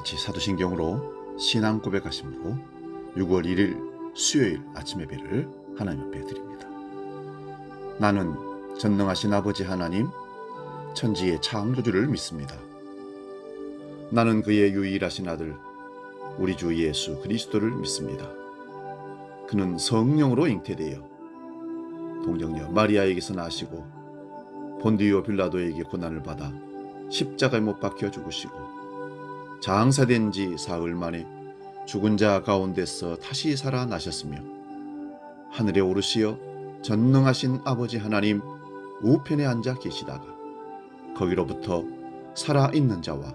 같이 사도신경으로 신앙 고백하심으로 6월 1일 수요일 아침 예배를 하나님 앞에 드립니다. 나는 전능하신 아버지 하나님, 천지의 창조주를 믿습니다. 나는 그의 유일하신 아들 우리 주 예수 그리스도를 믿습니다. 그는 성령으로 잉태되어 동정녀 마리아에게서 나시고 본디오 빌라도에게 고난을 받아 십자가에 못 박혀 죽으시고 장사된 지 사흘 만에 죽은 자 가운데서 다시 살아나셨으며 하늘에 오르시어 전능하신 아버지 하나님 우편에 앉아 계시다가 거기로부터 살아있는 자와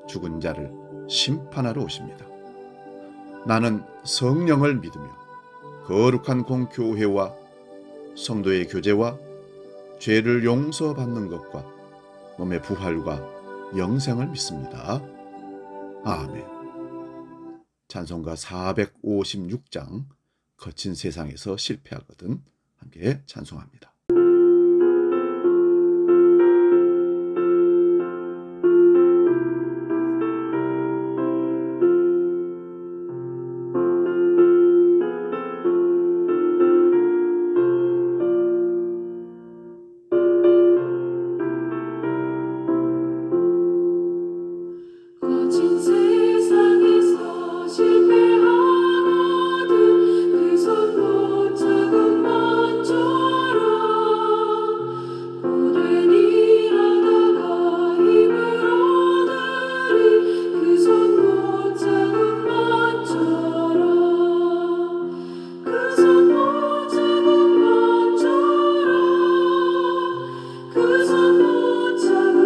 죽은 자를 심판하러 오십니다. 나는 성령을 믿으며 거룩한 공교회와 성도의 교제와 죄를 용서받는 것과 몸의 부활과 영생을 믿습니다. 아멘. 찬송가 456장 거친 세상에서 실패하거든 함께 찬송합니다. 거친 세상에서 실패하거든 그 손 붙잡은 것처럼 고된 일하다가 힘을 얻으리 그 손 붙잡은 것처럼 그 손 붙잡은 것처럼 그 손 붙잡은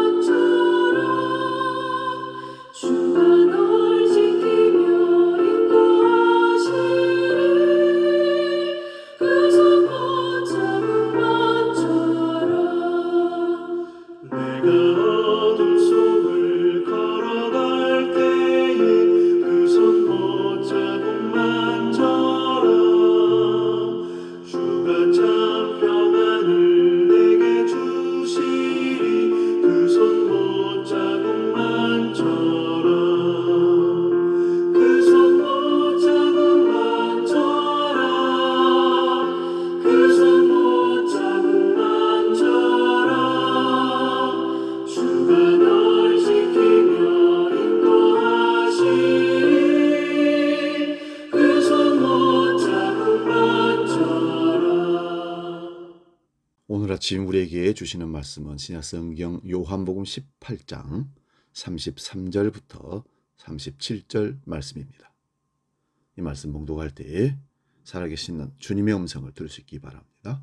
것처럼 주가 널 지키며 인도하시리 그 손 붙잡은 것처럼 내가 어둠 속을 걸어갈 때에 그 손 붙잡은 만처럼 주가 참 평안을 내게 주시리 그 손 붙잡은 만처럼 그 손 붙잡은 만처럼 그 손 붙잡은 만처럼 주가 널 지키며 인도하시리 그 손 붙잡은 만처럼. 오늘 아침 우리에게 주시는 말씀은 신약성경 요한복음 18장 33절부터 37절 말씀입니다. 이 말씀 봉독할 때 살아계신 주님의 음성을 들을 수 있기 바랍니다.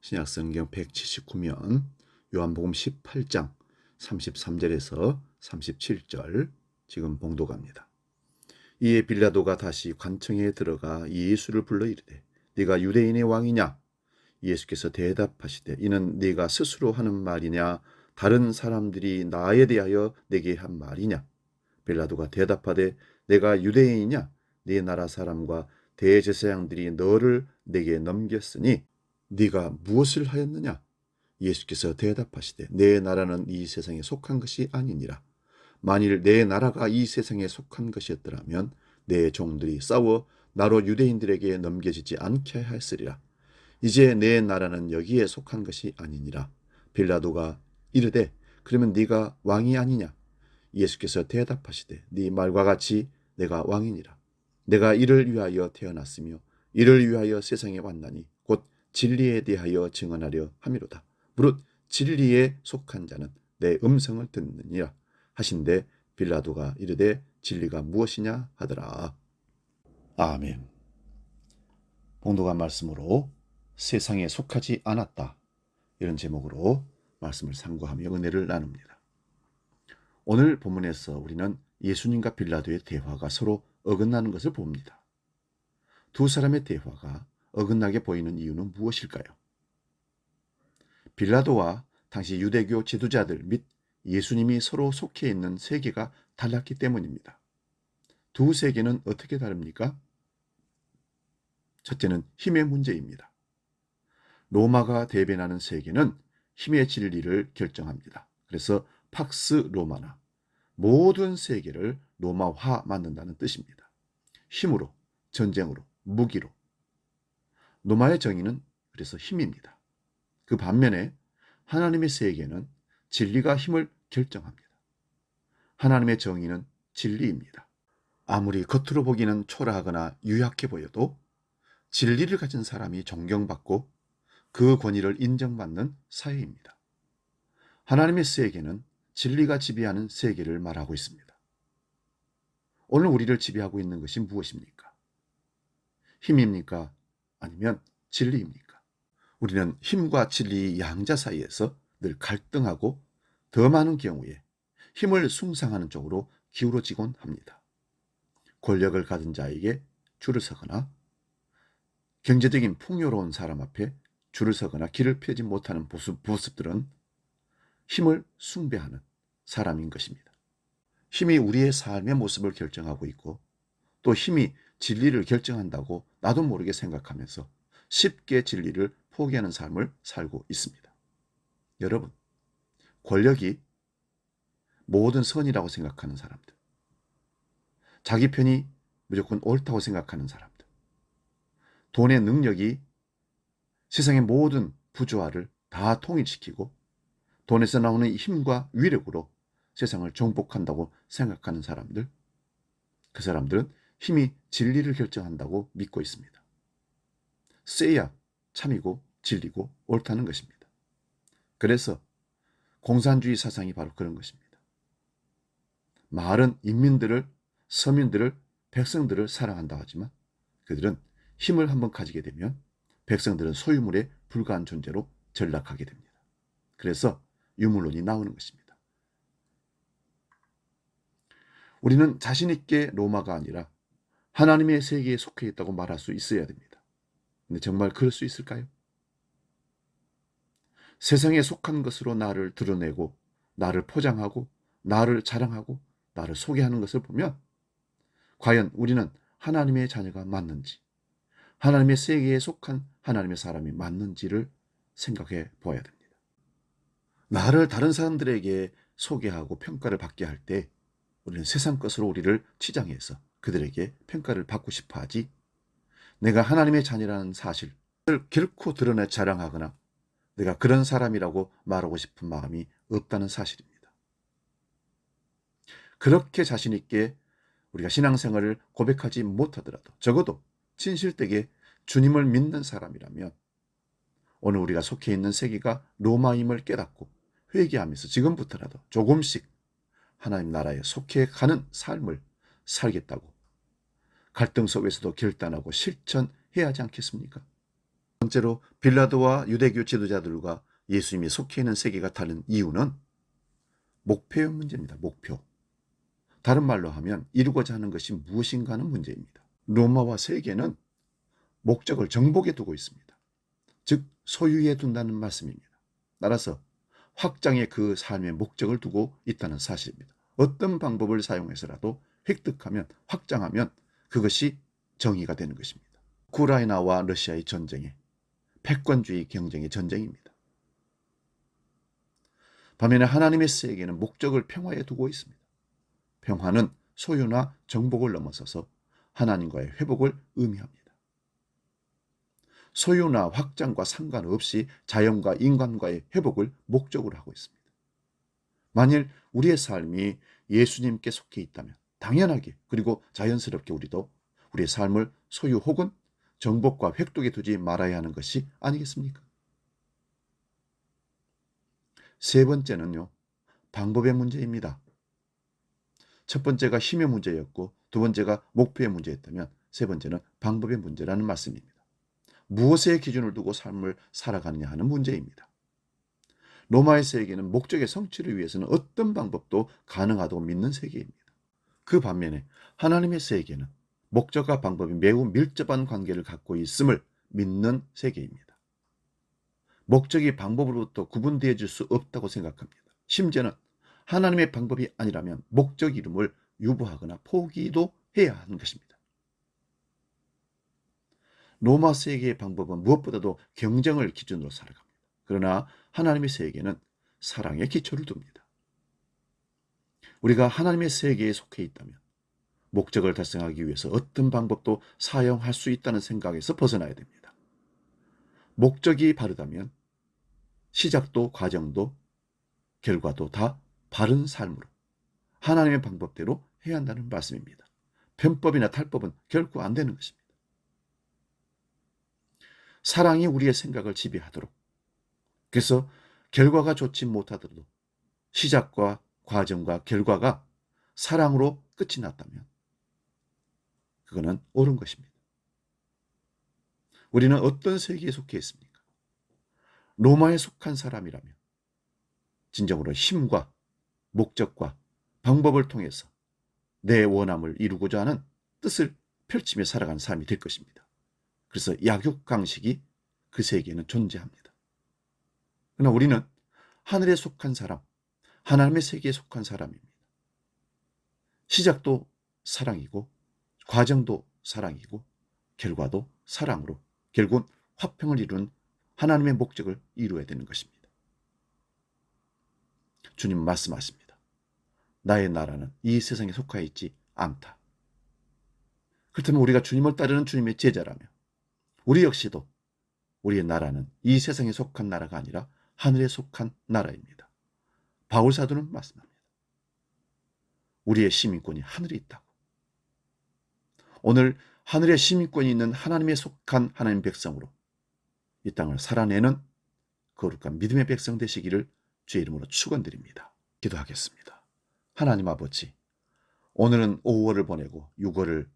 신약성경 179면 요한복음 18장 33절에서 37절 지금 봉독합니다. 이에 빌라도가 다시 관청에 들어가 예수를 불러 이르되 네가 유대인의 왕이냐? 예수께서 대답하시되 이는 네가 스스로 하는 말이냐 다른 사람들이 나에 대하여 내게 한 말이냐? 빌라도가 대답하되 내가 유대인이냐? 네 나라 사람과 대제사장들이 너를 내게 넘겼으니 네가 무엇을 하였느냐? 예수께서 대답하시되 내 나라는 이 세상에 속한 것이 아니니라. 만일 내 나라가 이 세상에 속한 것이었더라면 내 종들이 싸워 나로 유대인들에게 넘겨지지 않게 하였으리라. 이제 내 나라는 여기에 속한 것이 아니니라. 빌라도가 이르되 그러면 네가 왕이 아니냐? 예수께서 대답하시되 네 말과 같이 내가 왕이니라. 내가 이를 위하여 태어났으며 이를 위하여 세상에 왔나니 곧 진리에 대하여 증언하려 함이로다. 무릇 진리에 속한 자는 내 음성을 듣느니라 하신대 빌라도가 이르되 진리가 무엇이냐 하더라. 아멘. 봉독한 말씀으로 세상에 속하지 않았다, 이런 제목으로 말씀을 상고하며 은혜를 나눕니다. 오늘 본문에서 우리는 예수님과 빌라도의 대화가 서로 어긋나는 것을 봅니다. 두 사람의 대화가 어긋나게 보이는 이유는 무엇일까요? 빌라도와 당시 유대교 지도자들 및 예수님이 서로 속해 있는 세계가 달랐기 때문입니다. 두 세계는 어떻게 다릅니까? 첫째는 힘의 문제입니다. 로마가 대변하는 세계는 힘의 진리를 결정합니다. 그래서 팍스 로마나 모든 세계를 로마화 만든다는 뜻입니다. 힘으로, 전쟁으로, 무기로. 로마의 정의는 그래서 힘입니다. 그 반면에 하나님의 세계는 진리가 힘을 결정합니다. 하나님의 정의는 진리입니다. 아무리 겉으로 보기는 초라하거나 유약해 보여도 진리를 가진 사람이 존경받고 그 권위를 인정받는 사회입니다. 하나님의 세계는 진리가 지배하는 세계를 말하고 있습니다. 오늘 우리를 지배하고 있는 것이 무엇입니까? 힘입니까? 아니면 진리입니까? 우리는 힘과 진리 양자 사이에서 늘 갈등하고 더 많은 경우에 힘을 숭상하는 쪽으로 기울어지곤 합니다. 권력을 가진 자에게 줄을 서거나 경제적인 풍요로운 사람 앞에 줄을 서거나 길을 펴지 못하는 모습들은 힘을 숭배하는 사람인 것입니다. 힘이 우리의 삶의 모습을 결정하고 있고 또 힘이 진리를 결정한다고 나도 모르게 생각하면서 쉽게 진리를 포기하는 삶을 살고 있습니다. 여러분, 권력이 모든 선이라고 생각하는 사람들, 자기 편이 무조건 옳다고 생각하는 사람들, 돈의 능력이 세상의 모든 부조화를 다 통일시키고 돈에서 나오는 힘과 위력으로 세상을 정복한다고 생각하는 사람들, 그 사람들은 힘이 진리를 결정한다고 믿고 있습니다. 세야 참이고 진리고 옳다는 것입니다. 그래서 공산주의 사상이 바로 그런 것입니다. 말은 인민들을, 서민들을, 백성들을 사랑한다 하지만 그들은 힘을 한번 가지게 되면 백성들은 소유물에 불과한 존재로 전락하게 됩니다. 그래서 유물론이 나오는 것입니다. 우리는 자신 있게 로마가 아니라 하나님의 세계에 속해 있다고 말할 수 있어야 됩니다. 근데 정말 그럴 수 있을까요? 세상에 속한 것으로 나를 드러내고 나를 포장하고 나를 자랑하고 나를 소개하는 것을 보면 과연 우리는 하나님의 자녀가 맞는지, 하나님의 세계에 속한 하나님의 사람이 맞는지를 생각해 보아야 됩니다. 나를 다른 사람들에게 소개하고 평가를 받게 할 때 우리는 세상 것으로 우리를 치장해서 그들에게 평가를 받고 싶어 하지, 내가 하나님의 자녀라는 사실을 결코 드러내 자랑하거나 내가 그런 사람이라고 말하고 싶은 마음이 없다는 사실입니다. 그렇게 자신 있게 우리가 신앙생활을 고백하지 못하더라도 적어도 진실되게 주님을 믿는 사람이라면 오늘 우리가 속해 있는 세계가 로마임을 깨닫고 회개하면서 지금부터라도 조금씩 하나님 나라에 속해 가는 삶을 살겠다고 갈등 속에서도 결단하고 실천해야 하지 않겠습니까? 번째로 빌라도와 유대교 지도자들과 예수님이 속해 있는 세계가 다른 이유는 목표의 문제입니다. 목표. 다른 말로 하면 이루고자 하는 것이 무엇인가 하는 문제입니다. 로마와 세계는 목적을 정복에 두고 있습니다. 즉 소유에 둔다는 말씀입니다. 따라서 확장의 그 삶의 목적을 두고 있다는 사실입니다. 어떤 방법을 사용해서라도 획득하면 확장하면 그것이 정의가 되는 것입니다. 우크라이나와 러시아의 전쟁에 패권주의 경쟁의 전쟁입니다. 반면에 하나님의 세계는 목적을 평화에 두고 있습니다. 평화는 소유나 정복을 넘어서서 하나님과의 회복을 의미합니다. 소유나 확장과 상관없이 자연과 인간과의 회복을 목적으로 하고 있습니다. 만일 우리의 삶이 예수님께 속해 있다면 당연하게 그리고 자연스럽게 우리도 우리의 삶을 소유 혹은 정복과 획득에 두지 말아야 하는 것이 아니겠습니까? 세 번째는요, 방법의 문제입니다. 첫 번째가 힘의 문제였고 두 번째가 목표의 문제였다면 세 번째는 방법의 문제라는 말씀입니다. 무엇의 기준을 두고 삶을 살아가느냐 하는 문제입니다. 로마의 세계는 목적의 성취를 위해서는 어떤 방법도 가능하다고 믿는 세계입니다. 그 반면에 하나님의 세계는 목적과 방법이 매우 밀접한 관계를 갖고 있음을 믿는 세계입니다. 목적이 방법으로부터 구분되어질 수 없다고 생각합니다. 심지어는 하나님의 방법이 아니라면 목적 이름을 유보하거나 포기도 해야 하는 것입니다. 로마 세계의 방법은 무엇보다도 경쟁을 기준으로 살아갑니다. 그러나 하나님의 세계는 사랑의 기초를 둡니다. 우리가 하나님의 세계에 속해 있다면 목적을 달성하기 위해서 어떤 방법도 사용할 수 있다는 생각에서 벗어나야 됩니다. 목적이 바르다면 시작도 과정도 결과도 다 바른 삶으로 하나님의 방법대로 해야 한다는 말씀입니다. 편법이나 탈법은 결코 안 되는 것입니다. 사랑이 우리의 생각을 지배하도록, 그래서 결과가 좋지 못하더라도 시작과 과정과 결과가 사랑으로 끝이 났다면 그거는 옳은 것입니다. 우리는 어떤 세계에 속해 있습니까? 로마에 속한 사람이라면 진정으로 힘과 목적과 방법을 통해서 내 원함을 이루고자 하는 뜻을 펼치며 살아가는 삶이 될 것입니다. 그래서 약육강식이 그 세계에는 존재합니다. 그러나 우리는 하늘에 속한 사람, 하나님의 세계에 속한 사람입니다. 시작도 사랑이고 과정도 사랑이고 결과도 사랑으로 결국은 화평을 이루는 하나님의 목적을 이루어야 되는 것입니다. 주님은 말씀하십니다. 나의 나라는 이 세상에 속하여 있지 않다. 그렇다면 우리가 주님을 따르는 주님의 제자라면 우리 역시도 우리의 나라는 이 세상에 속한 나라가 아니라 하늘에 속한 나라입니다. 바울 사도는 말씀합니다. 우리의 시민권이 하늘에 있다고. 오늘 하늘에 시민권이 있는 하나님에 속한 하나님 백성으로 이 땅을 살아내는 거룩한 믿음의 백성 되시기를 주의 이름으로 축원드립니다. 기도하겠습니다. 하나님 아버지, 오늘은 5월을 보내고 6월을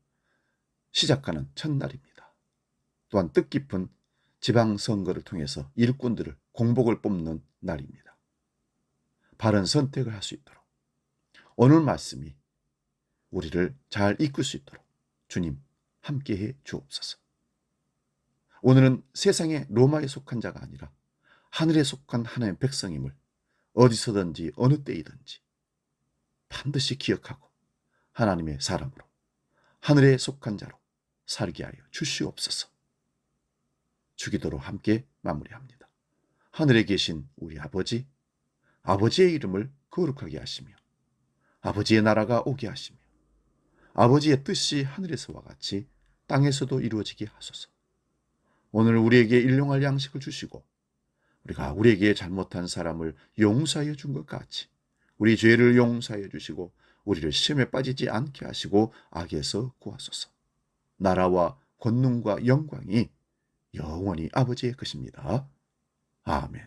시작하는 첫날입니다. 또한 뜻깊은 지방선거를 통해서 일꾼들을 공복을 뽑는 날입니다. 바른 선택을 할 수 있도록 오늘 말씀이 우리를 잘 이끌 수 있도록 주님 함께해 주옵소서. 오늘은 세상의 로마에 속한 자가 아니라 하늘에 속한 하나님의 백성임을 어디서든지 어느 때이든지 반드시 기억하고 하나님의 사람으로 하늘에 속한 자로 살게 하여 주시옵소서. 주기도로 함께 마무리합니다. 하늘에 계신 우리 아버지, 아버지의 이름을 거룩하게 하시며 아버지의 나라가 오게 하시며 아버지의 뜻이 하늘에서와 같이 땅에서도 이루어지게 하소서. 오늘 우리에게 일용할 양식을 주시고 우리가 우리에게 잘못한 사람을 용서하여 준 것 같이 우리 죄를 용서하여 주시고 우리를 시험에 빠지지 않게 하시고 악에서 구하소서. 나라와 권능과 영광이 영원히 아버지의 것입니다. 아멘.